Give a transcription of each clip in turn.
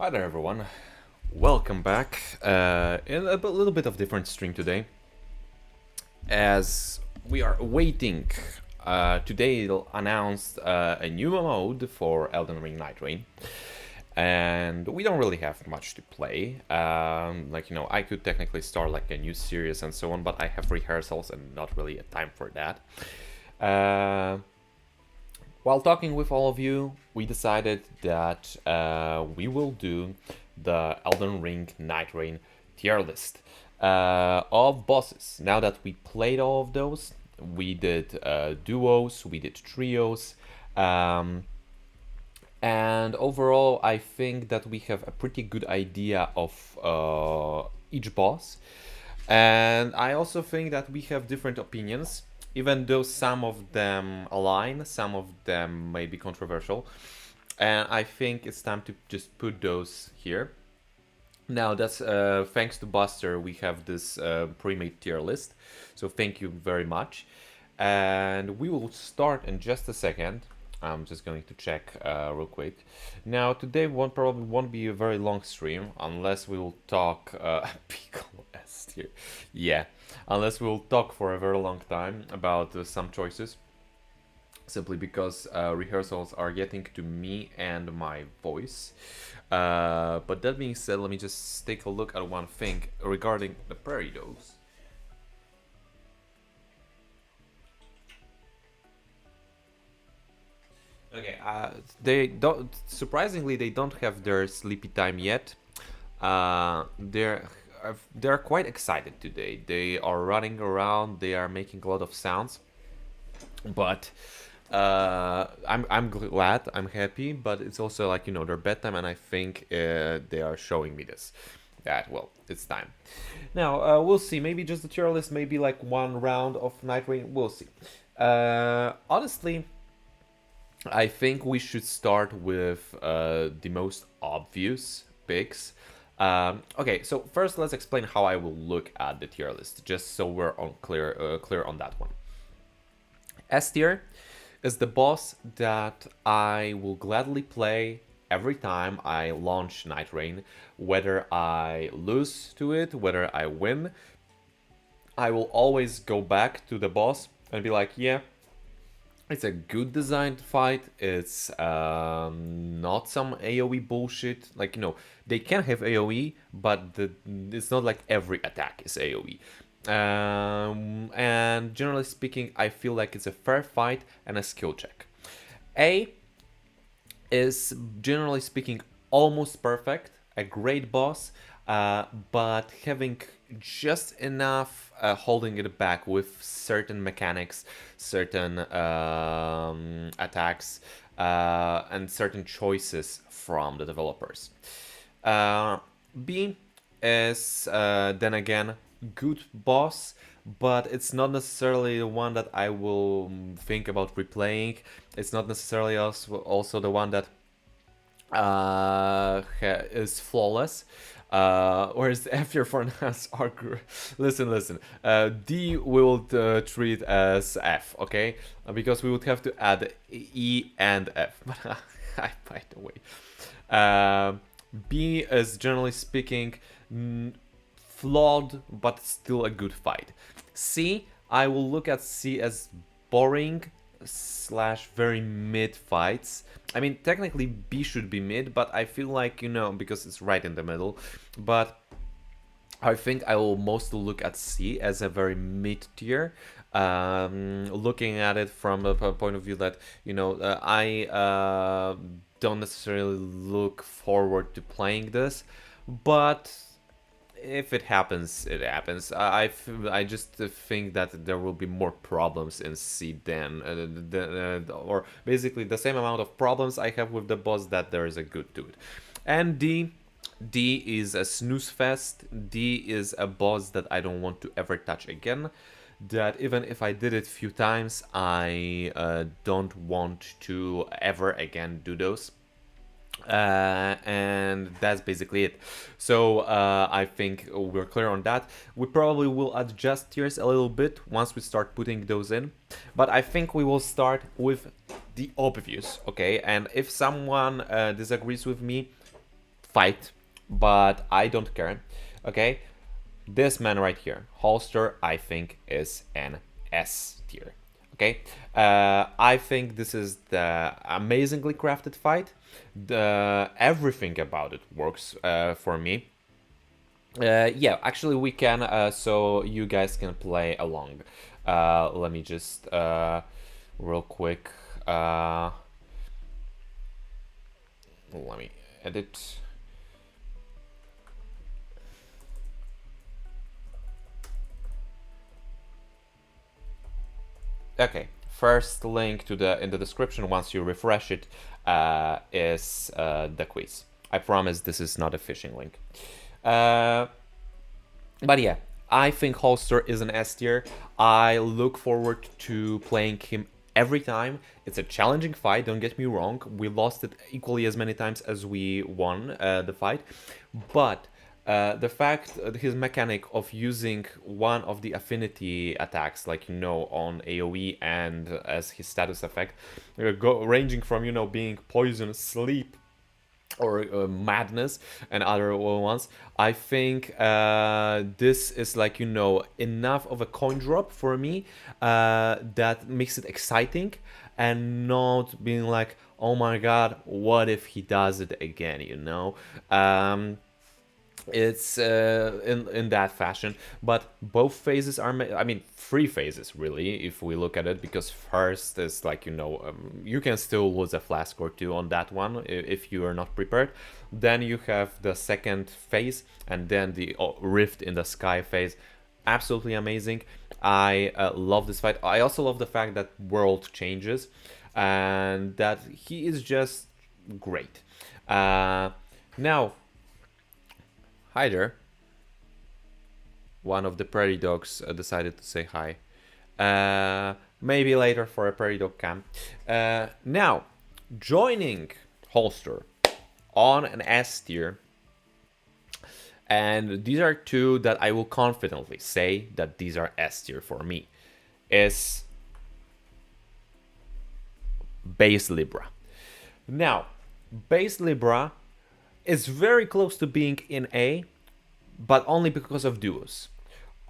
Hi there everyone, welcome back in a little bit of different stream today as we are waiting. Today they'll announce a new mode for Elden Ring NIGHTREIGN, and we don't really have much to play. I could technically start like a new series and so on, but I have rehearsals and not really a time for that. While talking with all of you, we decided that we will do the Elden Ring NIGHTREIGN tier list of bosses. Now that we played all of those, we did duos, we did trios, and overall I think that we have a pretty good idea of each boss. And I also think that we have different opinions, even though some of them align, some of them may be controversial. And I think it's time to just put those here. Now, that's thanks to Buster, we have this pre-made tier list. So thank you very much. And we will start in just a second. I'm just going to check real quick. Now, today probably won't be a very long stream unless we will talk Piccolo S tier. Yeah, unless we will talk for a very long time about some choices. Simply because rehearsals are getting to me and my voice. But that being said, let me just take a look at one thing regarding the Prairie Dogs. Okay, they don't. Surprisingly, they don't have their sleepy time yet. They're quite excited today. They are running around. They are making a lot of sounds. But I'm glad. I'm happy. But it's also like their bedtime, and I think they are showing me this. That well, it's time. Now we'll see. Maybe just the tier list. Maybe like one round of NIGHTREIGN. We'll see. Honestly, I think we should start with the most obvious picks. Okay, so first let's explain how I will look at the tier list, just so we're clear on that one. S tier is the boss that I will gladly play every time I launch NIGHTREIGN, whether I lose to it, whether I win. I will always go back to the boss and be like, yeah, it's a good designed fight. It's not some AoE bullshit. Like, they can have AoE, but it's not like every attack is AoE. And generally speaking, I feel like it's a fair fight and a skill check. A is, generally speaking, almost perfect. A great boss, but having just enough holding it back with certain mechanics, certain attacks, and certain choices from the developers. B is then again good boss, but it's not necessarily the one that I will think about replaying. It's not necessarily also the one that is flawless. Whereas the F tier for us are listen. D we will treat as F, okay? Because we would have to add E and F. But by the way, B is generally speaking flawed, but still a good fight. C, I will look at C as boring / very mid fights. I mean, technically B should be mid, but I feel like, because it's right in the middle. But I think I will mostly look at C as a very mid tier. Looking at it from a point of view that, I don't necessarily look forward to playing this, but if it happens, it happens. I just think that there will be more problems in C than, or basically the same amount of problems I have with the boss that there is a good to it. And D is a snooze fest. D is a boss that I don't want to ever touch again. That even if I did it a few times, I don't want to ever again do those. And that's basically it. So I think we're clear on that. We probably will adjust tiers a little bit once we start putting those in, but I think we will start with the obvious, okay? And if someone disagrees with me, fight, but I don't care. Okay, this man right here, Holster, I think is an S tier. Okay, I think this is the amazingly crafted fight. Everything about it works for me. Yeah, actually we can, so you guys can play along. Let me just real quick. Let me edit. Okay, first link to the in the description once you refresh it is the quiz. I promise this is not a phishing link. But yeah, I think Holster is an S tier. I look forward to playing him every time. It's a challenging fight, don't get me wrong. We lost it equally as many times as we won the fight. But the fact, his mechanic of using one of the affinity attacks, like, you know, on AoE and as his status effect, ranging from, you know, being poison, sleep, or madness and other ones, I think this is, like, you know, enough of a coin drop for me that makes it exciting and not being like, oh my god, what if he does it again, you know. It's in that fashion, but both phases are, I mean, three phases really, if we look at it, because first is, like, you know, you can still lose a flask or two on that one if you are not prepared. Then you have the second phase, and then the rift in the sky phase. Absolutely amazing. I love this fight. I also love the fact that world changes and that he is just great. Now, hi there. One of the prairie dogs decided to say hi. Maybe later for a prairie dog camp. Now, joining Holster on an S tier, and these are two that I will confidently say that these are S tier for me, is Base Libra. Now, Base Libra is very close to being in A, but only because of duos.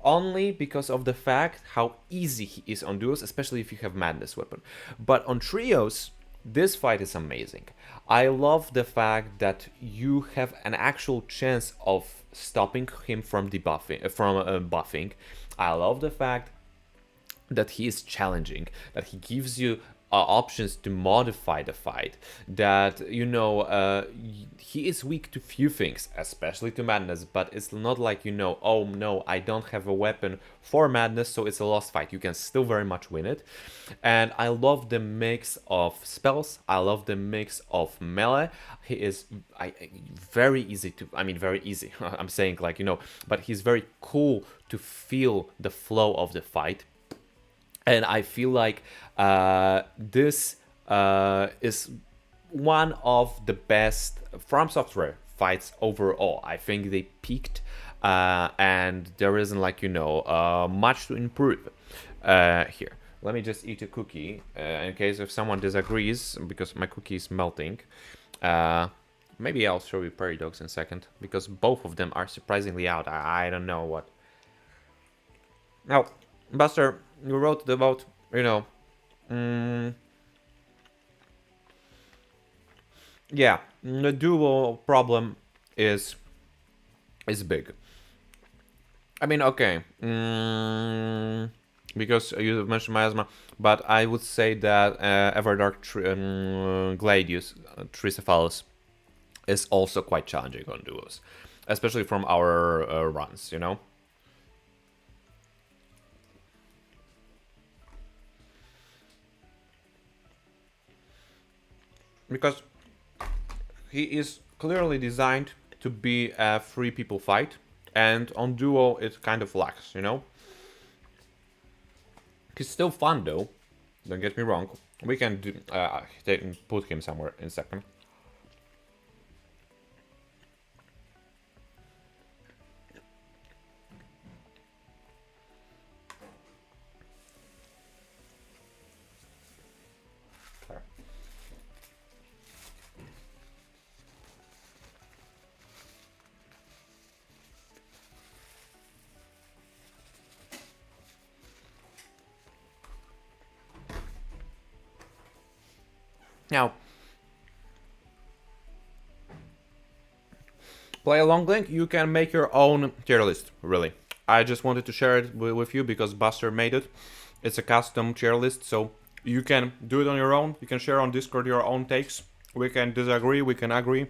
Only because of the fact how easy he is on duos, especially if you have Madness Weapon. But on trios, this fight is amazing. I love the fact that you have an actual chance of stopping him from buffing. I love the fact that he is challenging, that he gives you options to modify the fight, that, you know, he is weak to few things, especially to Madness, but it's not like, you know, oh no, I don't have a weapon for Madness, so it's a lost fight. You can still very much win it. And I love the mix of spells. I love the mix of melee. He is very easy to, I mean, very easy. I'm saying, like, you know, but he's very cool to feel the flow of the fight. And I feel like this is one of the best From Software fights overall. I think they peaked, and there isn't, like, you know, much to improve here. Let me just eat a cookie in case if someone disagrees, because my cookie is melting. Maybe I'll show you Prairie Dogs in a second, because both of them are surprisingly out. I don't know what. Now, Buster, you wrote about, you know, yeah, the duo problem is big. I mean, okay, because you mentioned miasma, but I would say that Everdark Gladius Tricephalus is also quite challenging on duos, especially from our runs, you know. Because he is clearly designed to be a three people fight, and on duo it kind of lacks, you know. He's still fun though, don't get me wrong. We can do, put him somewhere in a second. Now, play along link, you can make your own tier list, really. I just wanted to share it with you because Buster made it. It's a custom tier list, so you can do it on your own. You can share on Discord your own takes. We can disagree, we can agree.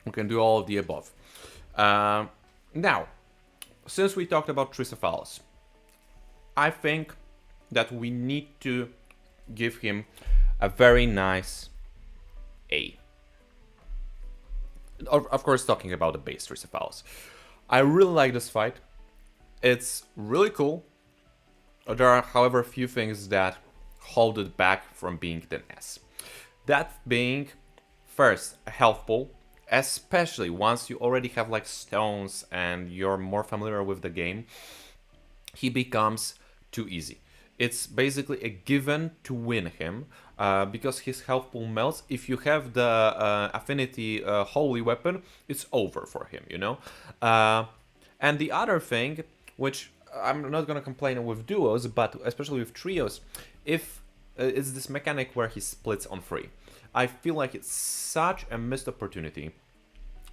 We can do all of the above. Now, since we talked about Tricephalus, I think that we need to give him a very nice A. Of course, talking about the base Tricephalus. I really like this fight. It's really cool. There are, however, a few things that hold it back from being an S. That being, first, a health pool, especially once you already have like stones and you're more familiar with the game, he becomes too easy. It's basically a given to win him because his health pool melts. If you have the affinity holy weapon, it's over for him, you know? And the other thing, which I'm not gonna complain with duos, but especially with trios, if it's this mechanic where he splits on 3. I feel like it's such a missed opportunity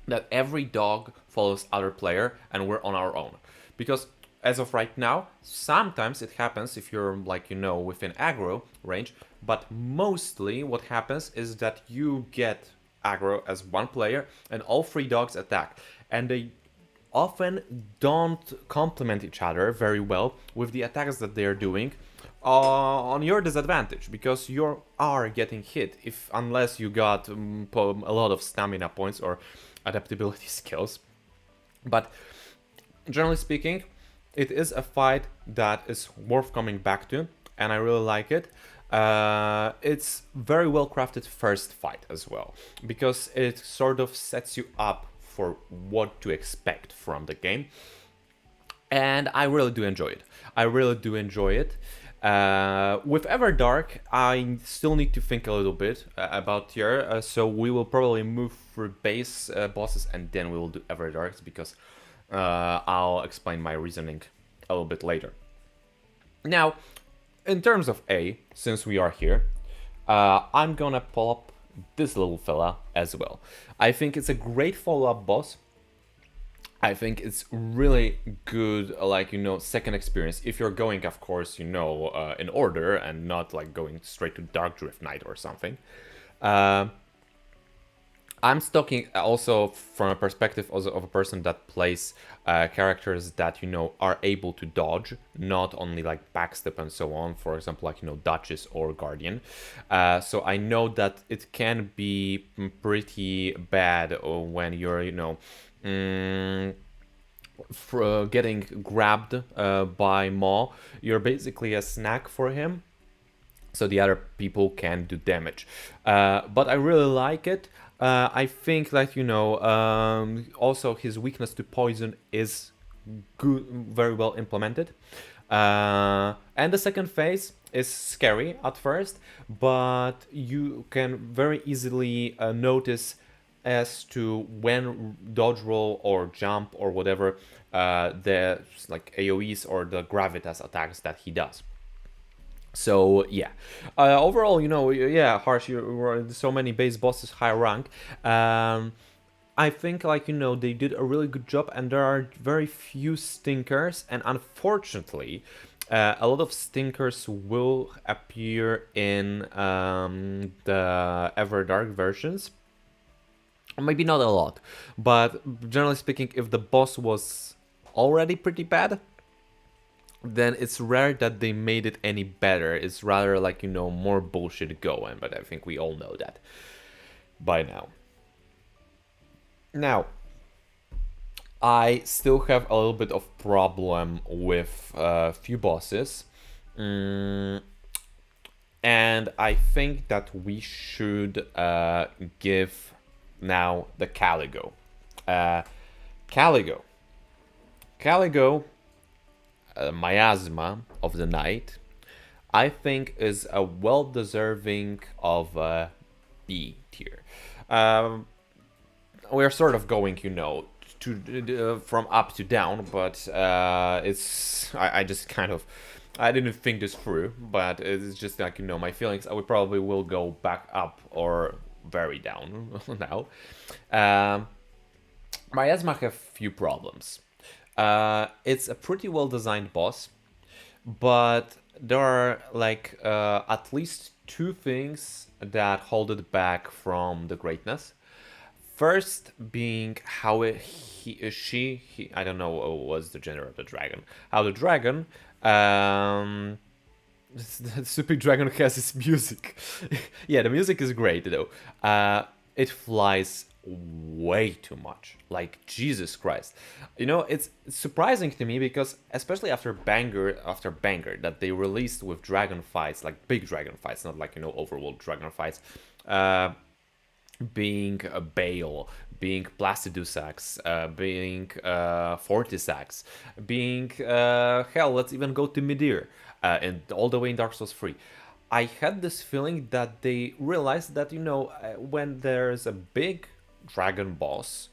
that every dog follows other player and we're on our own. Because as of right now, sometimes it happens if you're like, you know, within aggro range, but mostly what happens is that you get aggro as one player and all 3 dogs attack. And they often don't complement each other very well with the attacks that they're doing on your disadvantage, because you are getting hit unless you got a lot of stamina points or adaptability skills. But generally speaking, it is a fight that is worth coming back to, and I really like it. It's very well crafted first fight as well, because it sort of sets you up for what to expect from the game. And I really do enjoy it. With Everdark, I still need to think a little bit about tier, so we will probably move through base bosses and then we will do Everdarks, because I'll explain my reasoning a little bit later. Now, in terms of A, since we are here, I'm gonna pull up this little fella as well. I think it's a great follow-up boss. I think it's really good, like, you know, second experience. If you're going, of course, you know, in order and not like going straight to Dark Drift Knight or something. I'm talking also from a perspective of a person that plays characters that, you know, are able to dodge, not only like backstep and so on, for example, like, you know, Duchess or Guardian. So I know that it can be pretty bad when you're, you know, getting grabbed by Maw. You're basically a snack for him, so the other people can do damage. But I really like it. I think that, you know, also his weakness to poison is good, very well implemented. And the second phase is scary at first, but you can very easily notice as to when dodge roll or jump or whatever the like AoEs or the gravitas attacks that he does. So yeah, overall, you know, yeah, Harsh, you were so many base bosses high rank. I think, like, you know, they did a really good job, and there are very few stinkers, and unfortunately, a lot of stinkers will appear in the Everdark versions. Maybe not a lot, but generally speaking, if the boss was already pretty bad, then it's rare that they made it any better. It's rather like, you know, more bullshit going, but I think we all know that by now. Now, I still have a little bit of problem with a few bosses. And I think that we should give now the Caligo. Caligo, miasma of the night, I think is a well-deserving of a B tier. We're sort of going, you know, to from up to down, but I just kind of I didn't think this through, but it's just like, my feelings. I would probably will go back up or very down now. Um, Miasma have few problems. It's a pretty well designed boss, but there are like at least two things that hold it back from the greatness. First being how he I don't know what was the gender of the dragon. How the dragon the stupid dragon has its music. Yeah, the music is great though. It flies way too much. Like Jesus Christ. It's surprising to me because especially after Banger that they released with dragon fights, like big dragon fights, not like overworld dragon fights. Being a Bale, being Placidusax, being Fortisax, being hell, let's even go to Midir, and all the way in Dark Souls 3. I had this feeling that they realized that when there's a big dragon boss,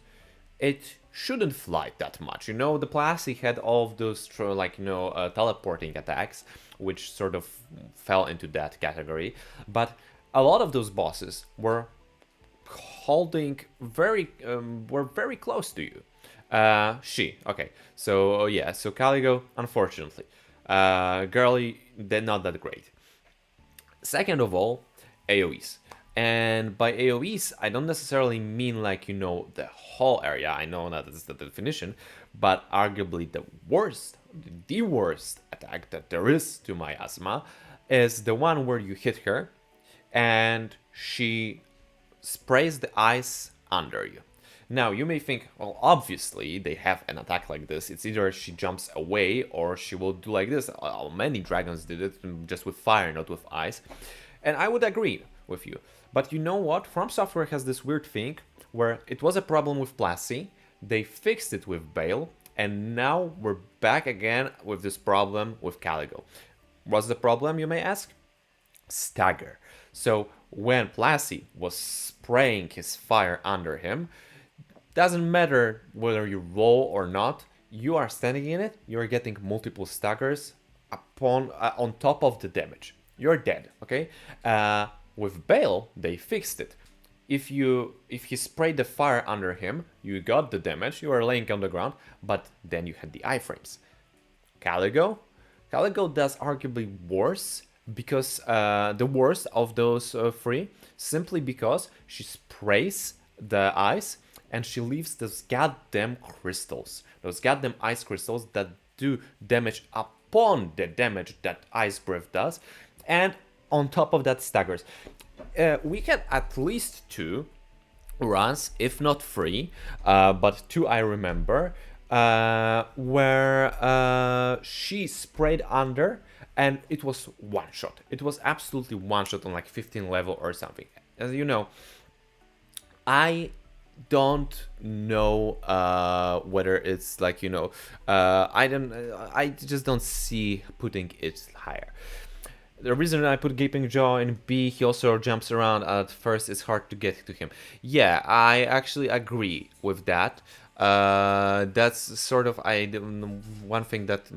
it shouldn't fly that much. The Placi had all of those teleporting attacks, which sort of fell into that category, but a lot of those bosses were holding were very close to you. Okay. So yeah, so Caligo, unfortunately. Girly, they're not that great. Second of all, AoEs. And by AoEs, I don't necessarily mean like, the whole area. I know that is the definition, but arguably the worst attack that there is to Miasma is the one where you hit her and she sprays the ice under you. Now, you may think, well, obviously, they have an attack like this. It's either she jumps away or she will do like this. Many dragons did it just with fire, not with ice. And I would agree with you. But you know what? From Software has this weird thing where it was a problem with Placi, they fixed it with Bale, and now we're back again with this problem with Caligo. What's the problem, you may ask? Stagger. So when Placi was spraying his fire under him, doesn't matter whether you roll or not, you are standing in it, you are getting multiple staggers on top of the damage. You're dead, okay? With Bale, they fixed it. If he sprayed the fire under him, you got the damage, you are laying on the ground, but then you had the iframes. Caligo does arguably worse, because the worst of those three, simply because she sprays the ice and she leaves those goddamn crystals, those goddamn ice crystals that do damage upon the damage that Ice Breath does, and on top of that staggers. We had at least two runs, if not three, but two I remember, where she sprayed under and it was one shot. It was absolutely one shot on like 15 level or something. As you know, I don't know whether it's like, I just don't see putting it higher. The reason I put Gaping Jaw in B, he also jumps around at first, it's hard to get to him. Yeah, I actually agree with that. That's sort of one thing that,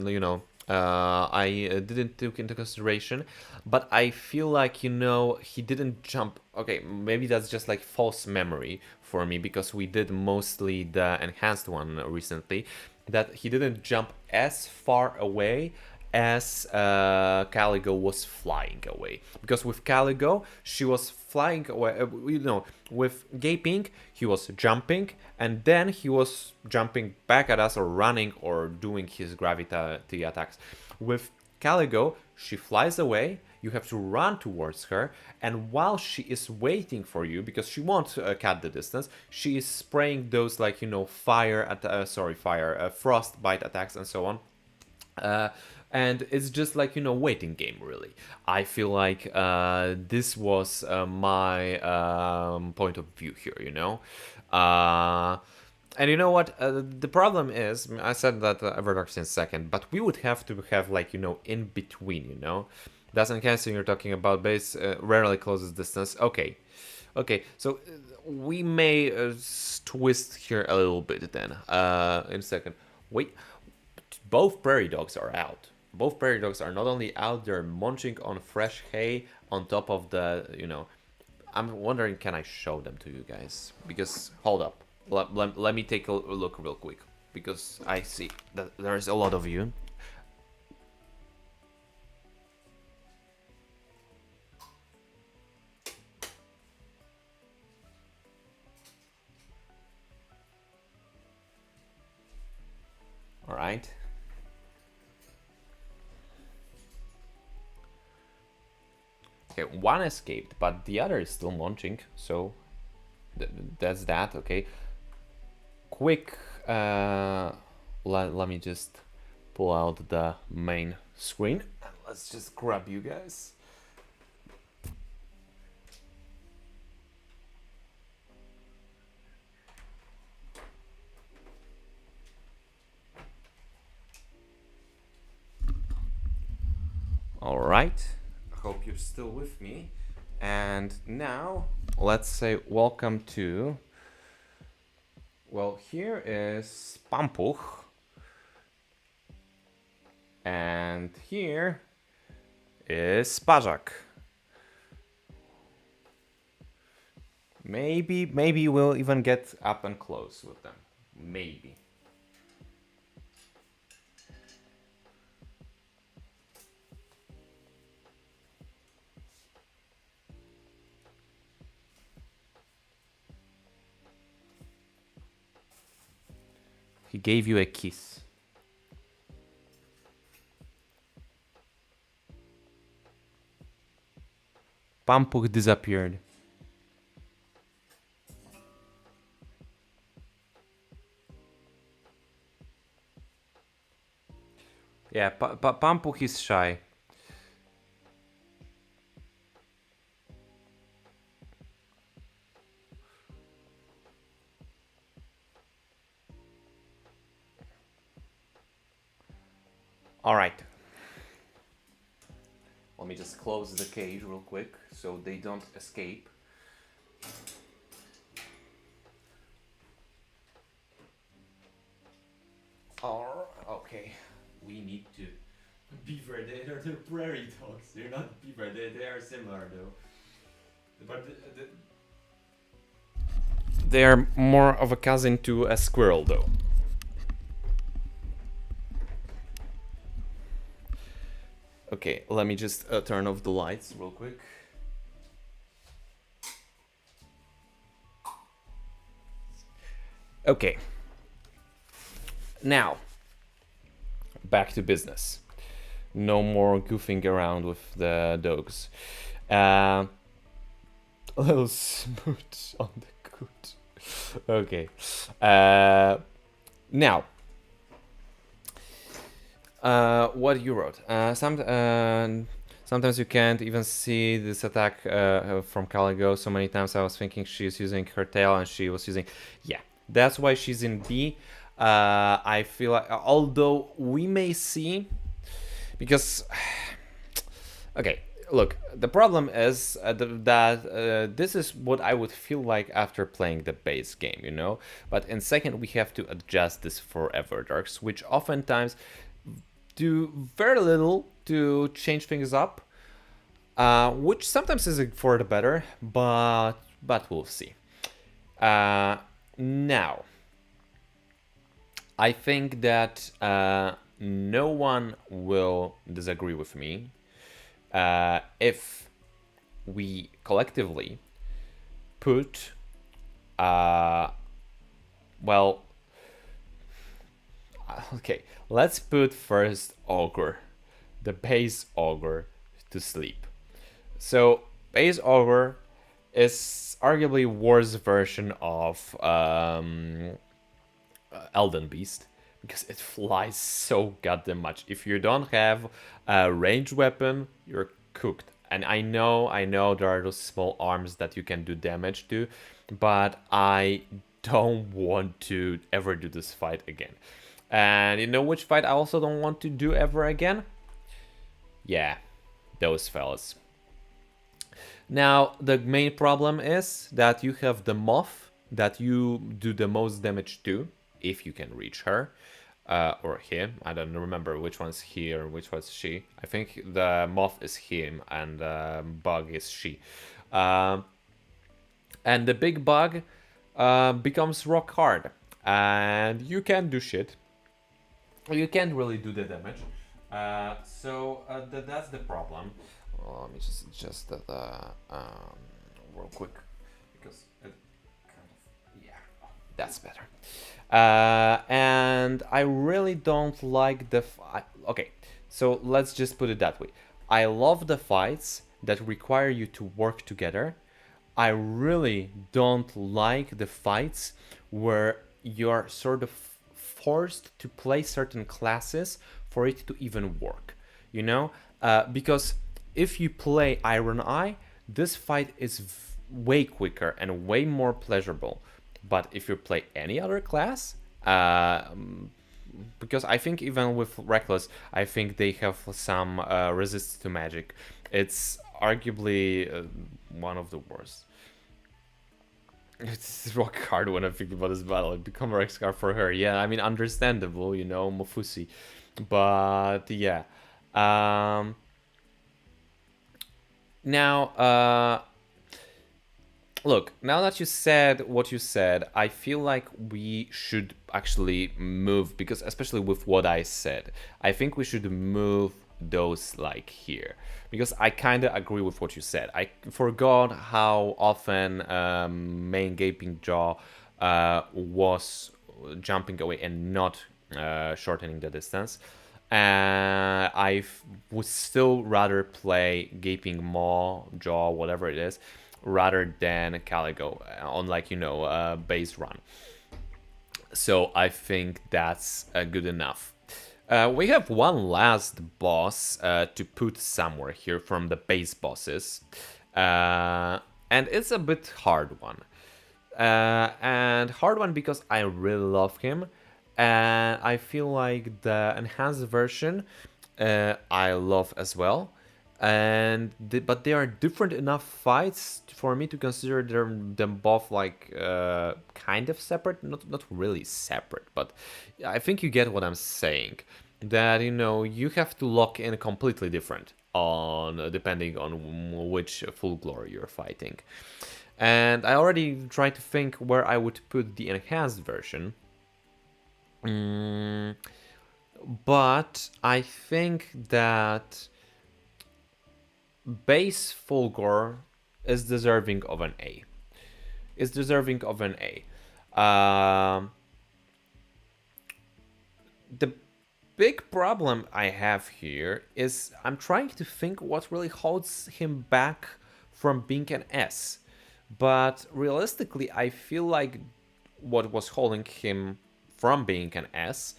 I didn't take into consideration, but I feel like, he didn't jump. Okay, maybe that's just like false memory for me, because we did mostly the enhanced one recently, that he didn't jump as far away as Caligo was flying away. Because with Caligo, she was flying away, with Gaping, he was jumping, and then he was jumping back at us or running or doing his gravity attacks. With Caligo, she flies away, you have to run towards her, and while she is waiting for you, because she won't cut the distance, she is spraying those frostbite attacks and so on. And it's just like, waiting game, really. I feel like this was my point of view here, and you know what? The problem is, I said that Everdarks in second, but we would have to have like, in between, Doesn't cancel, you're talking about base, rarely closes distance. Okay, so we may twist here a little bit then, in a second. Wait, both prairie dogs are out. both prairie dogs are not only out there munching on fresh hay on top of the, I'm wondering, can I show them to you guys? Because, hold up. Let me take a look real quick. Because I see that there's a lot of you. Alright. Okay, one escaped, but the other is still munching, so that's that, okay. Quick, let me just pull out the main screen, and let's just grab you guys. Alright, hope you're still with me. And now, let's say welcome to... Well, here is Pampuch. And here is Pajak. Maybe we'll even get up and close with them. Maybe. He gave you a kiss. Pampuch disappeared. Yeah, Pampuch is shy. All right. Let me just close the cage real quick so they don't escape. Okay. We need to... Beaver, they're prairie dogs. They're not beaver, they are similar though. But they are more of a cousin to a squirrel though. Okay, let me just turn off the lights real quick. Okay. Now, back to business. No more goofing around with the dogs. A little smooch on the coot. Okay. Now, what you wrote. Sometimes you can't even see this attack from Caligo. So many times I was thinking she's using her tail and she was using... Yeah, that's why she's in B. I feel like, although we may see... Because... Okay, look, the problem is that this is what I would feel like after playing the base game, you know? But in second, we have to adjust this for Everdarks, which oftentimes do very little to change things up, which sometimes is for the better, but we'll see. Now, I think that no one will disagree with me if we collectively put, well, okay, let's put first Ogre, the base Ogre, to sleep. So, base Ogre is arguably worse version of Elden Beast, because it flies so goddamn much. If you don't have a ranged weapon, you're cooked. And I know there are those small arms that you can do damage to, but I don't want to ever do this fight again. And you know which fight I also don't want to do ever again? Yeah, those fellas. Now, the main problem is that you have the moth that you do the most damage to, if you can reach her. or him. I don't remember which one's he or which one's she. I think the moth is him and bug is she. Um, and the big bug becomes rock hard, and you can do shit. You can't really do the damage. That's the problem. Well, let me just adjust that real quick because it kind of, yeah, that's better. And I really don't like okay, so let's just put it that way. I love the fights that require you to work together. I really don't like the fights where you're sort of forced to play certain classes for it to even work, you know? Because if you play Iron Eye, this fight is way quicker and way more pleasurable. But if you play any other class, because I think even with Reckless, I think they have some resist to magic. It's arguably one of the worst. It's rock hard when I think about this battle. It become a Rex card for her. Yeah, I mean, understandable, you know, Mofusi. But yeah. Now, look, now that you said what you said, I feel like we should actually move, because especially with what I said, I think we should move those like here, because I kind of agree with what you said. I forgot how often main Gaping Jaw was jumping away and not shortening the distance. I would still rather play Gaping Maw, Jaw, whatever it is, rather than Caligo on, like, you know, base run. So I think that's good enough. We have one last boss to put somewhere here from the base bosses. And it's a bit hard one. And hard one because I really love him. And I feel like the enhanced version I love as well. But they are different enough fights for me to consider them both like kind of separate, not really separate, but I think you get what I'm saying. That, you know, you have to lock in completely different on depending on which full glory you're fighting. And I already tried to think where I would put the enhanced version. But I think that base Fulgor is deserving of an A. Is deserving of an A. The big problem I have here is I'm trying to think what really holds him back from being an S. But realistically, I feel like what was holding him from being an S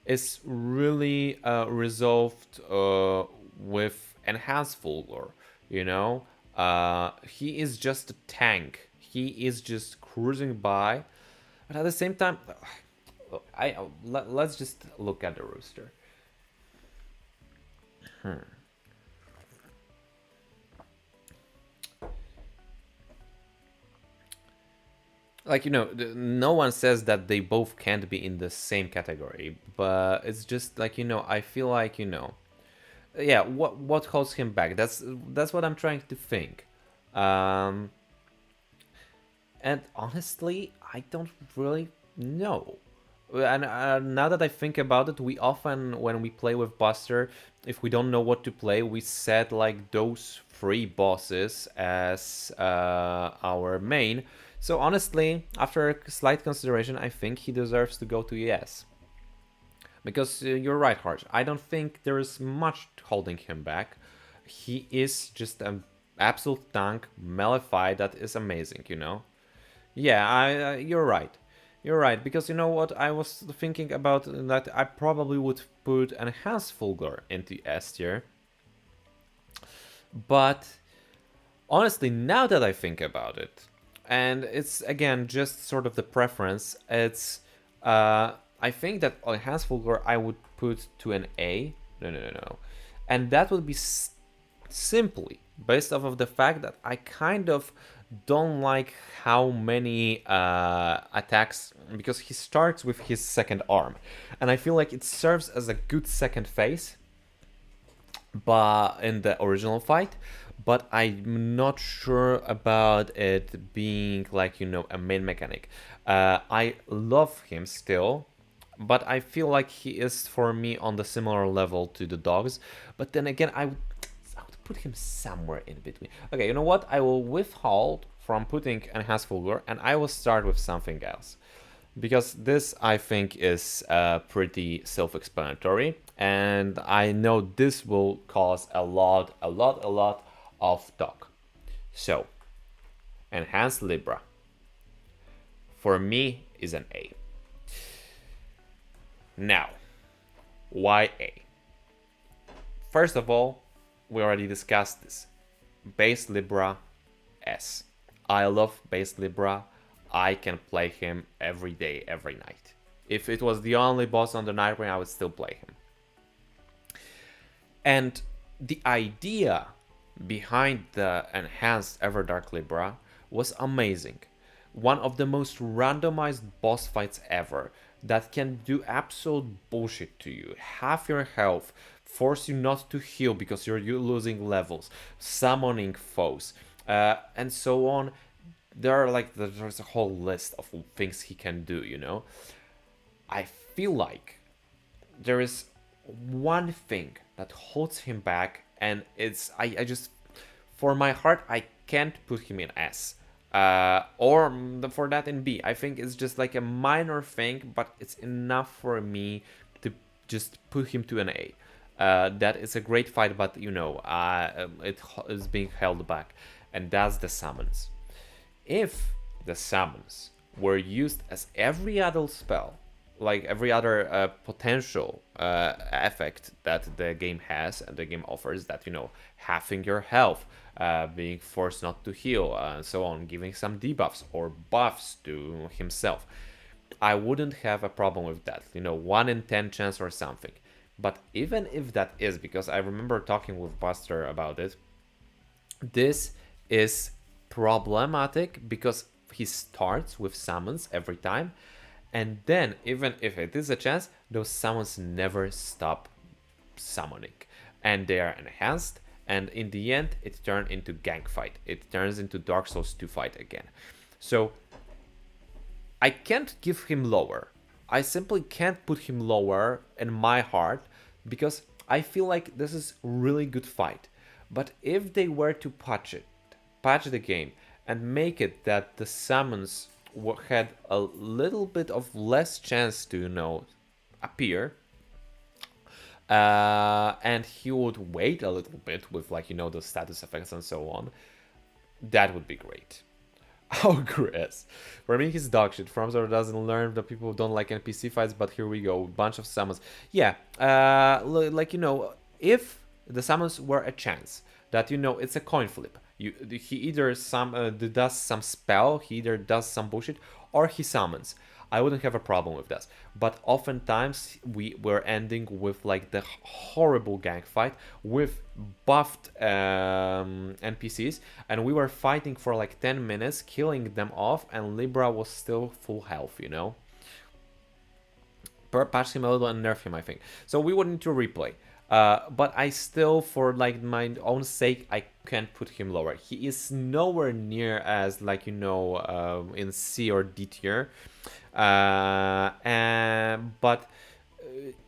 is really resolved with enhanced Fulgor, you know? He is just a tank. He is just cruising by. But at the same time, let's just look at the rooster. Like, you know, no one says that they both can't be in the same category, but it's just like, you know, I feel like, you know, yeah, what holds him back? That's what I'm trying to think. And honestly, I don't really know. And now that I think about it, we often, when we play with Buster, if we don't know what to play, we set like those 3 bosses as our main. So honestly, after a slight consideration, I think he deserves to go to ES. Because you're right, Harsh. I don't think there is much holding him back. He is just an absolute tank, melee fight that is amazing, you know? Yeah, you're right. You're right, because you know what? I was thinking about that I probably would put Enhanced Fulgor into S tier. But honestly, now that I think about it, and it's again just sort of the preference, it's I think that Enhanced Fulgor I would put to an A. No. And that would be simply based off of the fact that I kind of Don't like how many attacks, because he starts with his second arm, and I feel like it serves as a good second phase, but in the original fight, but I'm not sure about it being like, you know, a main mechanic. I love him still, but I feel like he is for me on the similar level to the dogs. But then again, I would put him somewhere in between. Okay, you know what? I will withhold from putting enhanced fulgor, and I will start with something else, because this I think is pretty self-explanatory, and I know this will cause a lot of talk. So, enhanced Libra for me is an A. Now, why A? First of all, we already discussed this. Base Libra S. I love base Libra. I can play him every day, every night. If it was the only boss on the NIGHTREIGN, I would still play him. And the idea behind the enhanced Everdark Libra was amazing. One of the most randomized boss fights ever that can do absolute bullshit to you. Half your health, force you not to heal because you're losing levels, summoning foes, and so on. There's a whole list of things he can do, you know. I feel like there is one thing that holds him back, and it's I just, for my heart, I can't put him in S, or for that in B. I think it's just like a minor thing, but it's enough for me to just put him to an A. That is a great fight, but you know, it is being held back, and that's the summons. If the summons were used as every other spell, like every other potential effect that the game has and the game offers, that, you know, halving your health, being forced not to heal, and so on, giving some debuffs or buffs to himself, I wouldn't have a problem with that, you know, 1 in 10 chance or something. But even if that is, because I remember talking with Buster about it, this is problematic because he starts with summons every time, and then even if it is a chance, those summons never stop summoning, and they are enhanced, and in the end it turns into gank fight, it turns into Dark Souls 2 fight again. So I can't give him lower. I simply can't put him lower in my heart, because I feel like this is really good fight. But if they were to patch the game, and make it that the summons had a little bit of less chance to, you know, appear, and he would wait a little bit with, like, you know, the status effects and so on, that would be great. Oh, Chris. For me, he's dog shit. FromSoftware doesn't learn that people don't like NPC fights, but here we go. Bunch of summons. Yeah, like, you know, if the summons were a chance, that, you know, it's a coin flip. He either does some spell, he either does some bullshit, or he summons. I wouldn't have a problem with that. But oftentimes we were ending with like the horrible gank fight with buffed NPCs, and we were fighting for like 10 minutes, killing them off, and Libra was still full health, you know? Patch him a little and nerf him, I think. So we would need to replay. But I still, for like my own sake, I can't put him lower. He is nowhere near as, like, you know, in C or D tier. But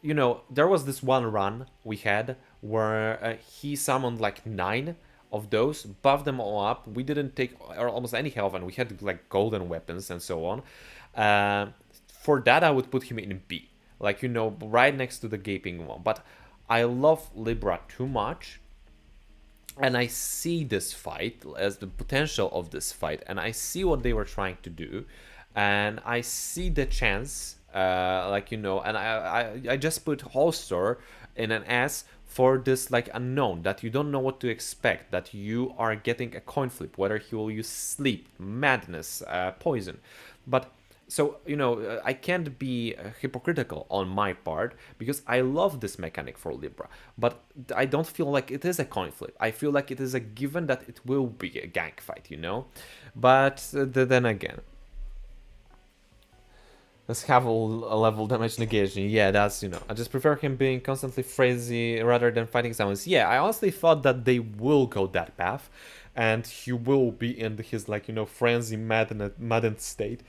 you know, there was this one run we had where he summoned like 9 of those, buffed them all up. We didn't take almost any health, and we had like golden weapons and so on. For that, I would put him in B, like, you know, right next to the gaping one. But I love Libra too much, and I see this fight as the potential of this fight, and I see what they were trying to do, and I see the chance, like, you know, and I just put Holster in an S for this, like, unknown, that you don't know what to expect, that you are getting a coin flip, whether he will use sleep, madness, poison. But So, I can't be hypocritical on my part because I love this mechanic for Libra, but I don't feel like it is a coin flip. I feel like it is a given that it will be a gank fight. But then again, let's have a level damage negation. Yeah, that's. I just prefer him being constantly crazy rather than fighting someone. Yeah, I honestly thought that they will go that path and he will be in his, frenzy maddened state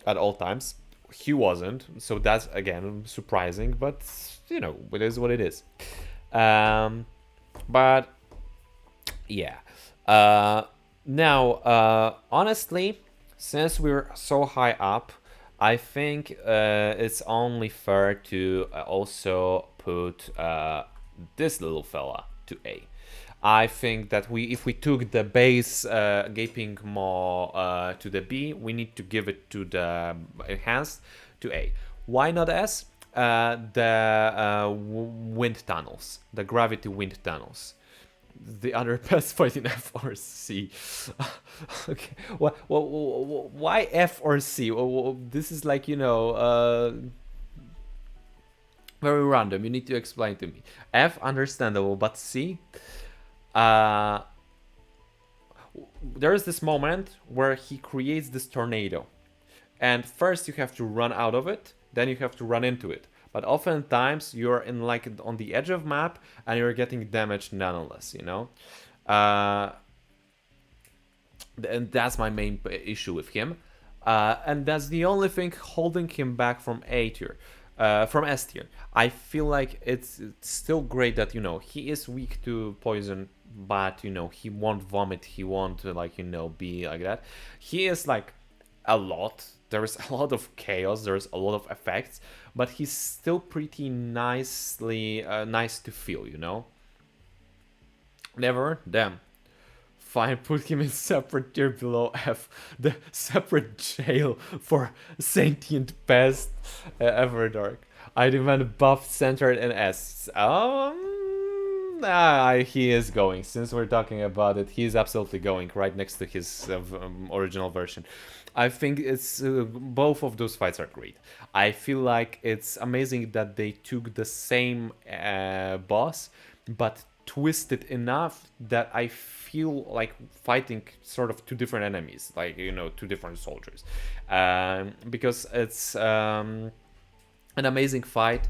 at all times. He wasn't, so that's again surprising, but it is what it is. But yeah. Now, honestly, since we're so high up, I think it's only fair to also put this little fella to A. I think that if we took the base Gaping Maw to the B, we need to give it to the enhanced to A. Why not S? The wind tunnels, the gravity wind tunnels. The other best fight in F or C. Okay, why F or C? This is very random. You need to explain to me. F, understandable, but C? There is this moment where he creates this tornado, and first you have to run out of it, then you have to run into it. But oftentimes you're in on the edge of map and you're getting damaged nonetheless. And that's my main issue with him. And that's the only thing holding him back from A tier. From S tier. I feel like it's still great that, he is weak to poison, but, he won't vomit, he won't, be like that. He is, a lot. There's a lot of chaos, there's a lot of effects, but he's still pretty nice to feel. Never? Damn. Fine, put him in separate tier below F. The separate jail for sentient pest Everdark. I demand buff centered in S. He is going. Since we're talking about it, he's absolutely going right next to his original version. I think it's both of those fights are great. I feel like it's amazing that they took the same boss, but twisted enough that I feel like fighting sort of two different enemies, two different soldiers, because it's an amazing fight.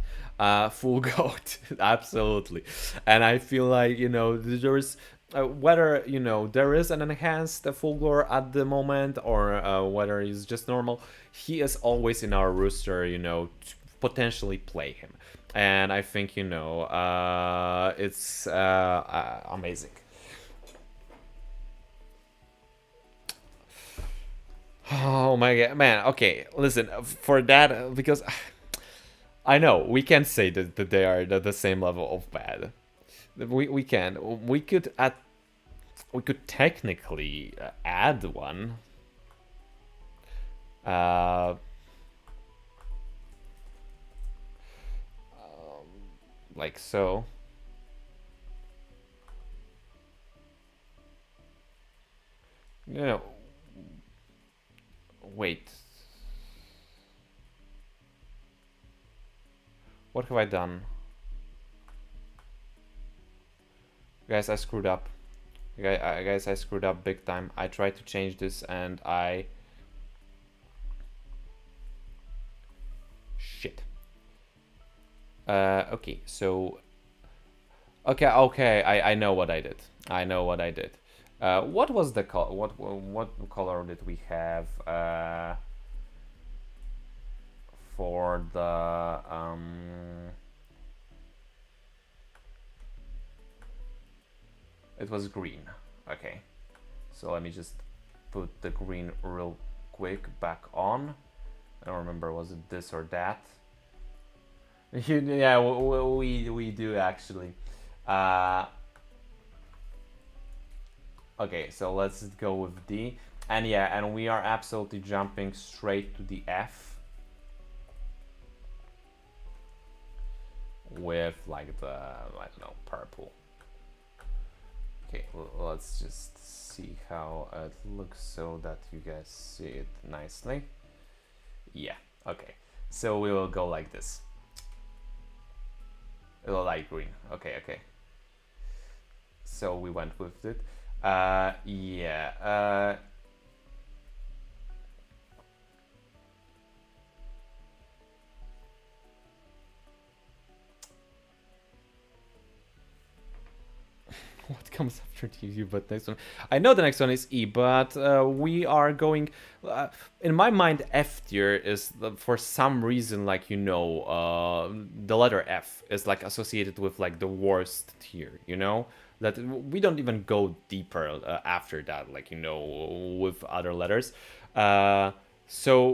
Full goat, absolutely. And I feel like there's whether there is an enhanced full gore at the moment, or whether he's just normal, he is always in our rooster to potentially play him. And I think it's amazing. Oh my god, man. Okay, listen, for that, because I know we can't say that they are the same level of bad. We can. We could technically add one. Like so. Wait. What have I done? Guys, I screwed up. Guys, I screwed up big time. I tried to change this and I... Shit. Okay, so... Okay, I know what I did. What was the color? What color did we have for the it was green. Okay, so let me just put the green real quick back on. I don't remember, was it this or that? Yeah, we do actually. Okay, so let's go with D. And yeah, and we are absolutely jumping straight to the F. With like the, I don't know, purple. Okay, let's just see how it looks so that you guys see it nicely. Yeah, okay. So we will go like this. Light green. Okay, okay. So we went with it. Yeah. What comes after TU but next one? I know the next one is E, but we are going... in my mind, F tier is, for some reason, like, you know, the letter F is, like, associated with, like, the worst tier, you know? That we don't even go deeper after that, like, you know, with other letters. So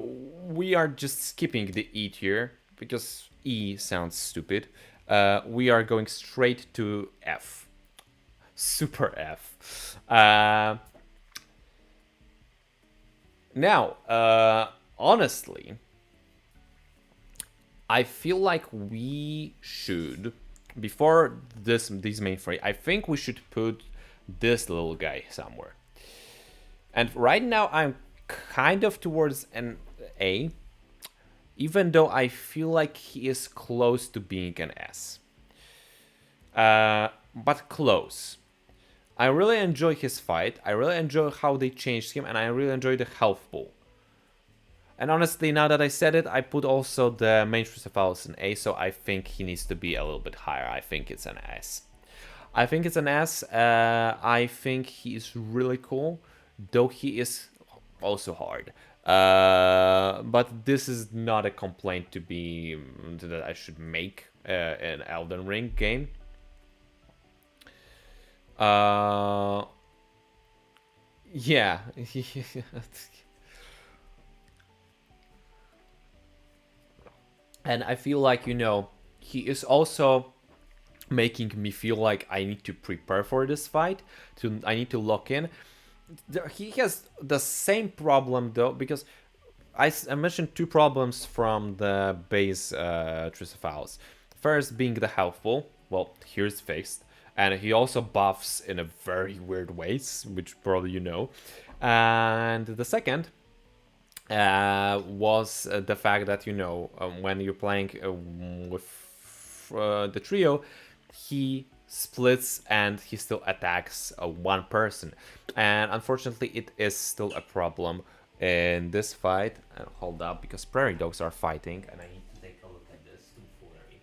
we are just skipping the E tier, because E sounds stupid. We are going straight to F. Super F. Now, honestly, I feel like we should, before these main three, I think we should put this little guy somewhere. And right now I'm kind of towards an A, even though I feel like he is close to being an S. But close. I really enjoy his fight, I really enjoy how they changed him, and I really enjoy the health pool. And honestly, now that I said it, I put also the main Tricephalus in A, so I think he needs to be a little bit higher. I think it's an S. I think it's an S. I think he is really cool, though he is also hard. But this is not a complaint to be that I should make an Elden Ring game. Yeah. And I feel like, you know, he is also making me feel like I need to prepare for this fight. I need to lock in. He has the same problem though, because I mentioned two problems from the base Tricephalus. First being the health pool. Well, here's fixed. And he also buffs in a very weird ways, which probably you know. And the second was the fact that, you know, when you're playing with the trio, he splits and he still attacks one person. And unfortunately, it is still a problem in this fight. Hold up, because prairie dogs are fighting, and I need to take a look at this tomfoolery.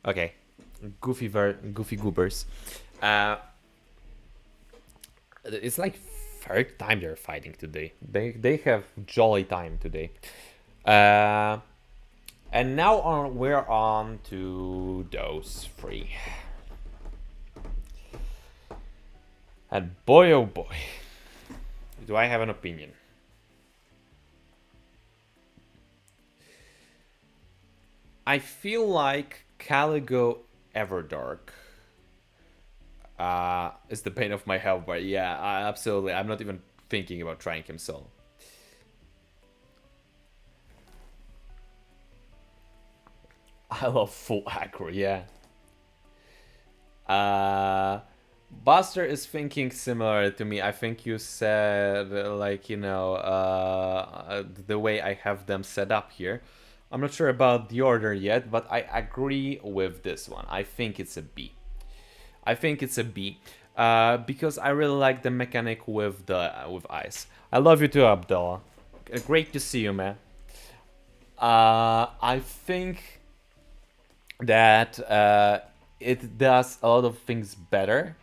Okay, goofy goobers. It's like third time they're fighting today. They have jolly time today. And now we're on to those three. And boy oh boy, do I have an opinion. I feel like Caligo Everdark is the pain of my health, but yeah, absolutely. I'm not even thinking about trying him solo. I love full aggro, yeah. Buster is thinking similar to me. I think you said, like, you know, the way I have them set up here. I'm not sure about the order yet, but I agree with this one. I think it's a B. I think it's a B. Because I really like the mechanic with ice. I love you too, Abdullah. Great to see you, man. I think that it does a lot of things better,